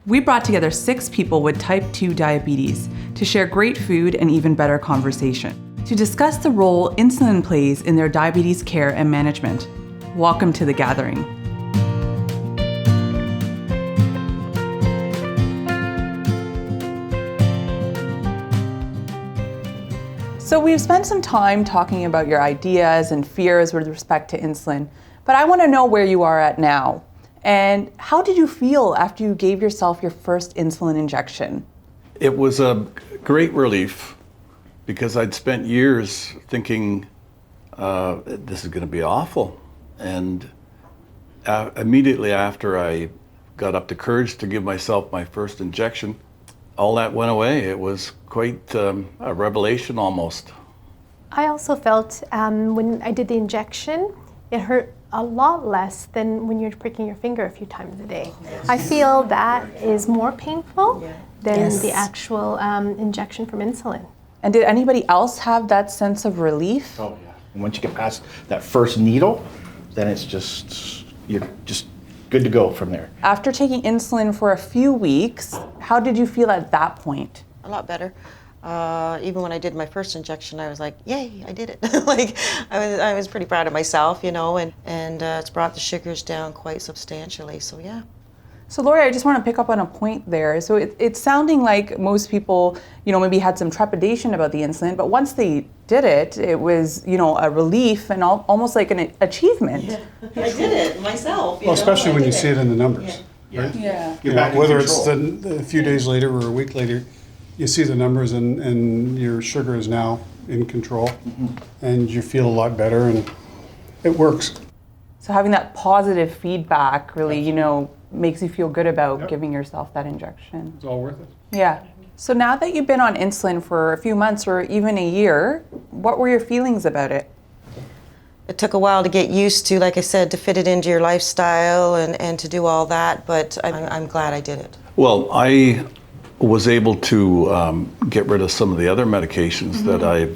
We brought together 6 people with type 2 diabetes to share great food and even better conversation, to discuss the role insulin plays in their diabetes care and management. Welcome to the gathering. So we've spent some time talking about your ideas and fears with respect to insulin, but I want to know where you are at now. And how did you feel after you gave yourself your first insulin injection? It was a great relief because I'd spent years thinking this is going to be awful. And immediately after I got up the courage to give myself my first injection, all that went away. It was quite a revelation almost. I also felt when I did the injection, it hurt a lot less than when you're pricking your finger a few times a day. I feel that is more painful than the actual injection from insulin. And did anybody else have that sense of relief? Oh yeah. And once you get past that first needle, then it's just, you're just good to go from there. After taking insulin for a few weeks, how did you feel at that point? A lot better. Even when I did my first injection, I was like, yay, I did it. Like, I was pretty proud of myself, you know, and it's brought the sugars down quite substantially, so yeah. So Lori, I just want to pick up on a point there. So it's sounding like most people, you know, maybe had some trepidation about the insulin, but once they did it, it was, you know, a relief and almost like an achievement. Yeah. I did it myself. Well, especially when you see it in the numbers, right? Yeah. You're back in Whether it's control. a few days later or a week later, you see the numbers and your sugar is now in control, and you feel a lot better, and it works. So having that positive feedback really, you know, makes you feel good about giving yourself that injection. It's all worth it. Yeah. So now that you've been on insulin for a few months or even a year, what were your feelings about it? It took a while to get used to, like I said, to fit it into your lifestyle and to do all that, but I'm glad I did it. Well, I was able to get rid of some of the other medications that I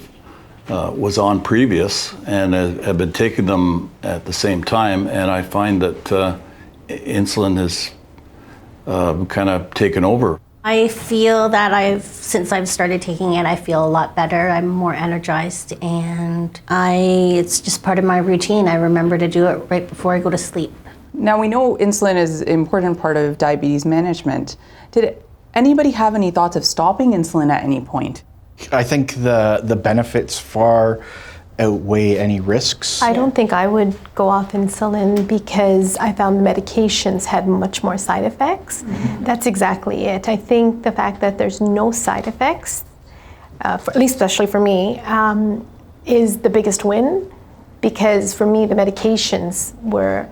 was on previous, and have been taking them at the same time, and I find that insulin has kind of taken over. I feel that since I've started taking it, I feel a lot better. I'm more energized, and it's just part of my routine. I remember to do it right before I go to sleep. Now we know insulin is an important part of diabetes management. Did anybody have any thoughts of stopping insulin at any point? I think the benefits far outweigh any risks. I don't think I would go off insulin because I found the medications had much more side effects. That's exactly it. I think the fact that there's no side effects, at least especially for me, is the biggest win, because for me the medications were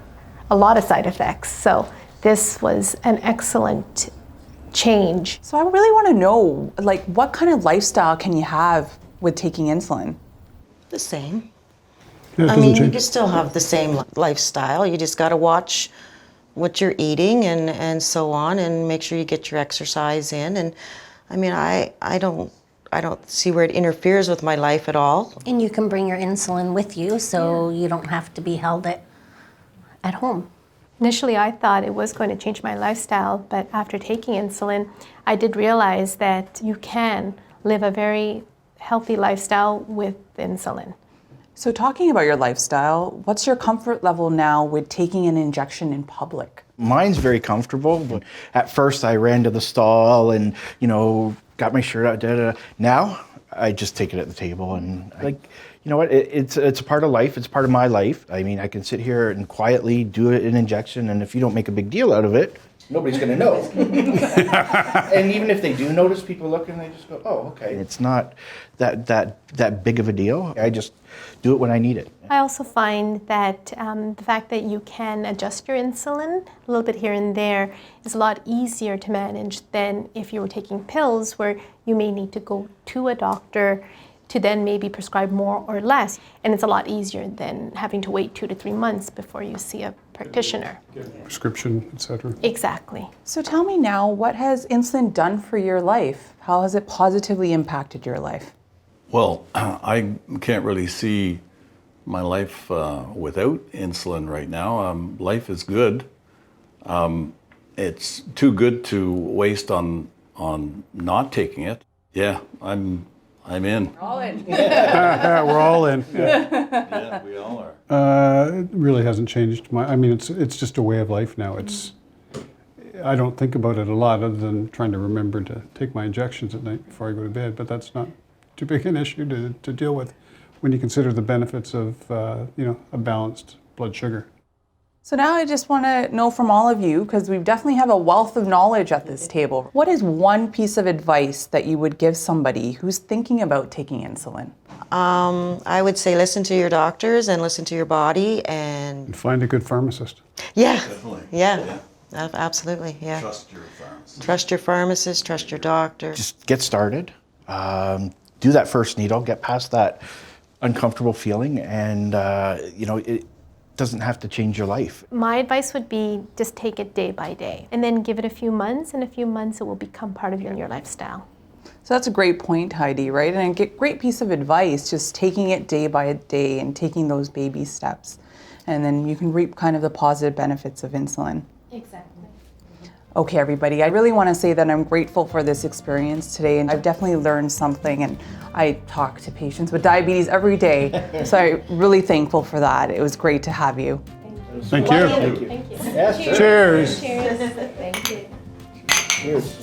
a lot of side effects. So this was an excellent change. So I really want to know, like, what kind of lifestyle can you have with taking insulin? The same. Yeah, it I doesn't mean, you change. can still have the same lifestyle. You just got to watch what you're eating and so on, and make sure you get your exercise in. And I mean, I don't see where it interferes with my life at all. And you can bring your insulin with you, so you don't have to be held at home. Initially, I thought it was going to change my lifestyle, but after taking insulin, I did realize that you can live a very healthy lifestyle with insulin. So talking about your lifestyle, what's your comfort level now with taking an injection in public? Mine's very comfortable, but at first I ran to the stall and, you know, got my shirt out. Now I just take it at the table, and you know what, it's a part of life, it's part of my life. I mean, I can sit here and quietly do an injection, and if you don't make a big deal out of it, nobody's gonna know. And even if they do notice, people look and they just go, oh, okay. It's not that big of a deal. I just do it when I need it. I also find that the fact that you can adjust your insulin a little bit here and there is a lot easier to manage than if you were taking pills, where you may need to go to a doctor to then maybe prescribe more or less. And it's a lot easier than having to wait 2 to 3 months before you see a practitioner. Prescription, etc. Exactly. So tell me now, what has insulin done for your life? How has it positively impacted your life? Well, I can't really see my life without insulin right now. Life is good. And it's too good to waste on not taking it. Yeah, I'm in. All in. We're all in. Yeah, we all are. It really hasn't changed. I mean, it's just a way of life now. I don't think about it a lot, other than trying to remember to take my injections at night before I go to bed. But that's not too big an issue to deal with when you consider the benefits of a balanced blood sugar. So now I just want to know from all of you, because we definitely have a wealth of knowledge at this table. What is one piece of advice that you would give somebody who's thinking about taking insulin? I would say listen to your doctors and listen to your body and Find a good pharmacist. yeah, Definitely. yeah, absolutely, yeah. Trust your pharmacist. Trust your pharmacist, trust your doctor. Just get started, do that first needle, get past that uncomfortable feeling, and it doesn't have to change your life. My advice would be just take it day by day and then give it a few months. In a few months, it will become part of your lifestyle. So that's a great point, Heidi, right? And a great piece of advice, just taking it day by day and taking those baby steps. And then you can reap kind of the positive benefits of insulin. Exactly. Okay, everybody, I really want to say that I'm grateful for this experience today, and I've definitely learned something, and I talk to patients with diabetes every day, so I'm really thankful for that. It was great to have you. Thank you. Thank you. Cheers. Cheers. Thank you. Cheers.